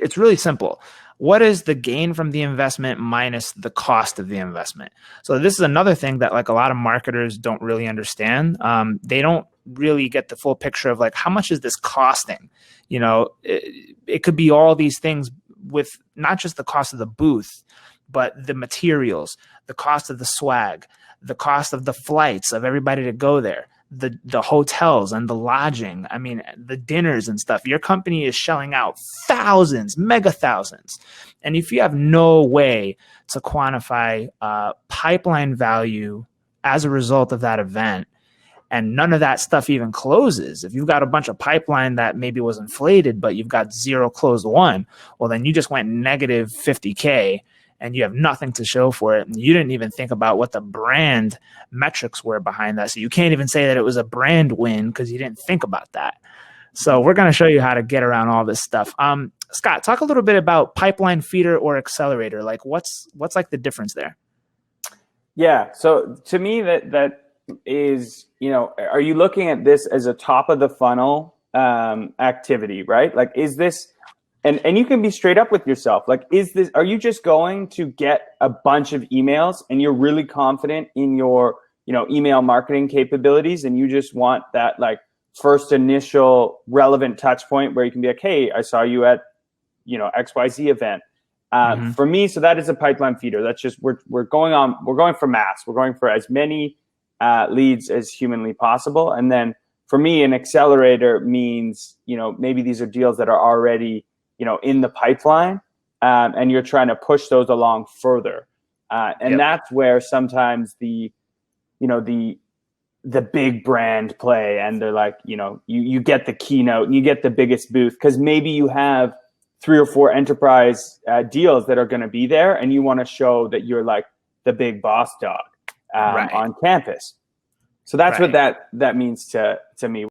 it's really simple. What is the gain from the investment minus the cost of the investment? So this is another thing that like a lot of marketers don't really understand. They don't really get the full picture of like, how much is this costing? You know, it could be all these things with not just the cost of the booth, but the materials, the cost of the swag, the cost of the flights of everybody to go there, the hotels and the lodging. I mean, the dinners and stuff. Your company is shelling out thousands, mega thousands. And if you have no way to quantify pipeline value as a result of that event, and none of that stuff even closes, if you've got a bunch of pipeline that maybe was inflated, but you've got zero closed one, well, then you just went negative 50K and you have nothing to show for it. And you didn't even think about what the brand metrics were behind that. So you can't even say that it was a brand win because you didn't think about that. So we're going to show you how to get around all this stuff. Scott, talk a little bit about pipeline feeder or accelerator. Like what's like the difference there? Yeah. So to me, that is, you know, are you looking at this as a top of the funnel activity, right? Like, is this, and you can be straight up with yourself. Like, are you just going to get a bunch of emails and you're really confident in your, you know, email marketing capabilities, and you just want that like first initial relevant touch point where you can be like, hey, I saw you at, you know, XYZ event. For me, so that is a pipeline feeder. That's just, we're going for mass. We're going for as many leads as humanly possible. And then for me, an accelerator means, you know, maybe these are deals that are already, you know, in the pipeline, and you're trying to push those along further. And that's where sometimes the big brand play, and they're like, you know, you get the keynote and you get the biggest booth because maybe you have 3 or 4 enterprise deals that are going to be there, and you want to show that you're like the big boss dog on campus. So that's what that means to me.